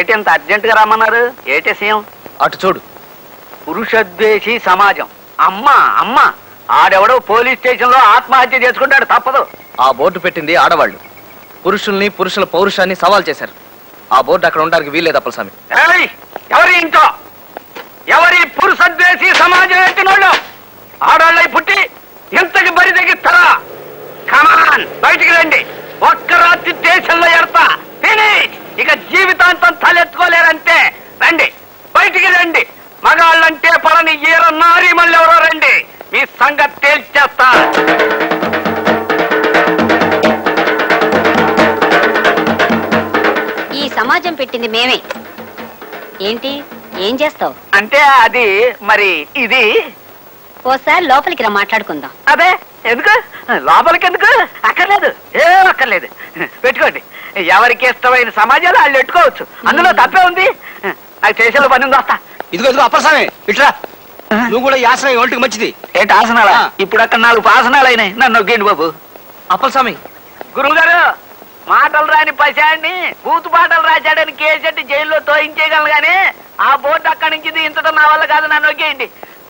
ఏటి ఇంత అర్జెంట్ గా రమ్మన్నారు? ఏటి సీఎం? అటు చూడు. పురుషద్వేషి సమాజం. అమ్మా అమ్మా, ఆడెవడో పోలీస్ స్టేషన్ లో ఆత్మహత్య చేసుకుంటాడు, తప్పదు. ఆ బోర్డు పెట్టింది ఆడవాళ్ళు. పురుషుల్ని, పురుషుల పౌరుషాన్ని సవాల్ చేశారు. ఆ బోర్డు అక్కడ ఉండడానికి వీల్లేదు అప్పలస్వామి. ఎవరి ఇంట్లో ఎవరి పురుషద్వేషి సమాజం ఎత్తినోళ్ళు ఆడవాళ్ళై పుట్టి ఇంతకి బరి తెగిస్తారా? కమాన్, బయటికి రండి. ఒక్క రాత్రి దేశంలో ఎడతా, ఫినిష్. ఇక జీవితాంతం తలెత్తుకోలేరంటే రండి, బయటికి రండి. మగాళ్ళంటే పలని ఈర నారి మళ్ళీ ఎవరో రండి, మీ సంగతి తేల్చేస్తా. ఈ సమాజం పెట్టింది మేమే. ఏంటి, ఏం చేస్తావు? అంటే అది మరి ఇది ఓసారి లోపలికి రా, మాట్లాడుకుందాం. అదే ఎందుకు లోపలికి ఎందుకు? అక్కర్లేదు, ఏం అక్కర్లేదు. పెట్టుకోండి. ఎవరికి ఇష్టమైన సమాజాలు వాళ్ళు పెట్టుకోవచ్చు, అందులో తప్పే ఉంది. నాకు చేసేలో పని ఉంది, వస్తా. ఇదిగో ఇదిగో అప్పలస్వామి, ఇట్రా. నువ్వు కూడా ఈ ఆసనం ఒంటికి మంచిది. ఏంటి ఆసనాలా? ఇప్పుడు అక్కడ 4 ఆసనాలు అయినాయి, నన్ను నొగ్గండి బాబు. అప్పలస్వామి, గురువు గారు, మాటలు రాని పశాన్ని బూతు పాటలు రాశాడని కేసెట్టి జైల్లో తోయించేయగలను గానీ ఆ బోర్డు అక్కడి నుంచి దించడం నా వల్ల కాదు, నన్ను నొగ్గేయండి.